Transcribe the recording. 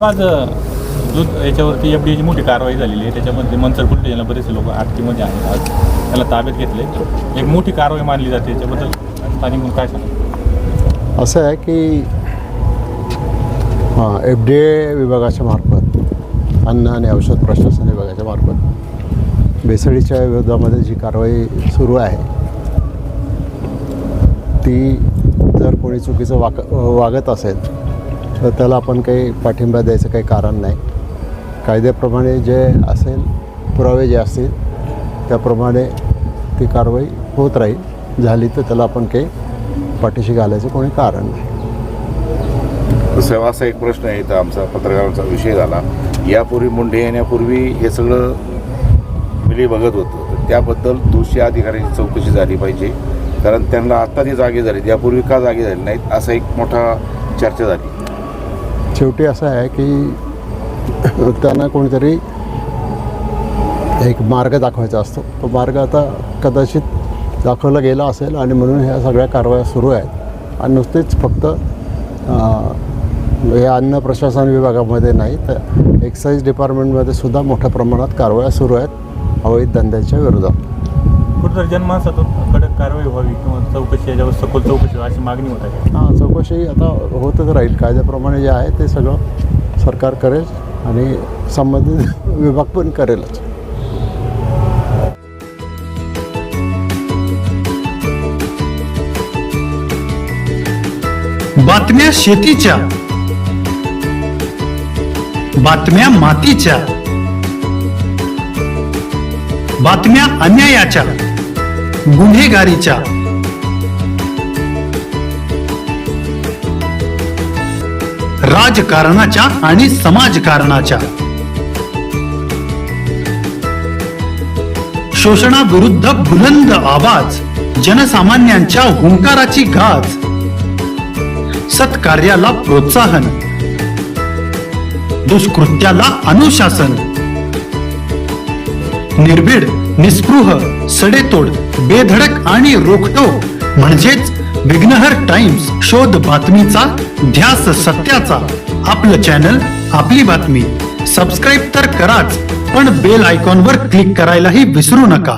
आज दूध याच्यावरती एफडीची मोठी कारवाई झालेली आहे. त्याच्यामध्ये मनसर पोलीस स्टेशनला बरेचसे लोक अटकेमध्ये आहेत. आज त्याला ताब्यात घेतले. एक मोठी कारवाई मानली जाते. याच्याबद्दल स्थानिक म्हणून काय सांगा? असं आहे की FDA विभागाच्या मार्फत, अन्न आणि औषध प्रशासन विभागाच्या मार्फत भेसळीच्या विरोधामध्ये जी कारवाई सुरू आहे ती जर कोणी चुकीचं वागत असेल तर त्याला आपण काही पाठिंबा द्यायचं काही कारण नाही. कायद्याप्रमाणे जे असेल, पुरावे जे असतील त्याप्रमाणे ती कारवाई होत राहील. झाली तर त्याला आपण काही पाठीशी घालायचं कोणी कारण नाही. तसं असा एक प्रश्न आहे, तर आमचा पत्रकारांचा विषय झाला. यापूर्वी मुंढे येण्यापूर्वी हे सगळं मिली बघत होतं, तर त्याबद्दल दोषी अधिकाऱ्यांची चौकशी झाली पाहिजे. कारण त्यांना आत्ता ते जागे झाले, यापूर्वी का जागे झाले नाहीत असा एक मोठा चर्चा झाली. शेवटी असं आहे की त्यांना कोणीतरी एक मार्ग दाखवायचा असतो. तो मार्ग आता कदाचित दाखवला गेला असेल आणि म्हणून ह्या सगळ्या कारवाया सुरू आहेत. आणि नुसतेच फक्त हे अन्न प्रशासन विभागामध्ये नाही तर एक्साईज डिपार्टमेंटमध्ये सुद्धा मोठ्या प्रमाणात कारवाया सुरू आहेत अवैध धंद्याच्या विरोधात. कुठं जनमानसातून कडक कारवाई व्हावी किंवा चौकशी, याच्यावर सखोल चौकशी अशी मागणी होत आहे. चौकशी आता होतच राहील. कायद्याप्रमाणे जे आहे ते सगळं सरकार करेल आणि संबंधित विभाग पण करेलच. बातम्या शेतीच्या, बातम्या मातीच्या, बातम्या अन्यायाच्या, गुन्हेगारीच्या, राजकारणाच्या आणि समाजकारणाच्या, शोषणाविरुद्ध बुलंद आवाज, जनसामान्यांच्या हुंकाराची गाज, सत्कार्याला प्रोत्साहन, दुष्कृत्याला अनुशासन, निर्भीड, निस्पृह, सडेतोड, बेधडक आणि रोखटोक म्हणजेच विघ्नहर टाइम्स. शोध बातमीचा, ध्यास सत्याचा. आपलं चॅनल, आपली बातमी. सबस्क्राईब तर कराच, पण बेल आयकॉनवर क्लिक करायलाही विसरू नका.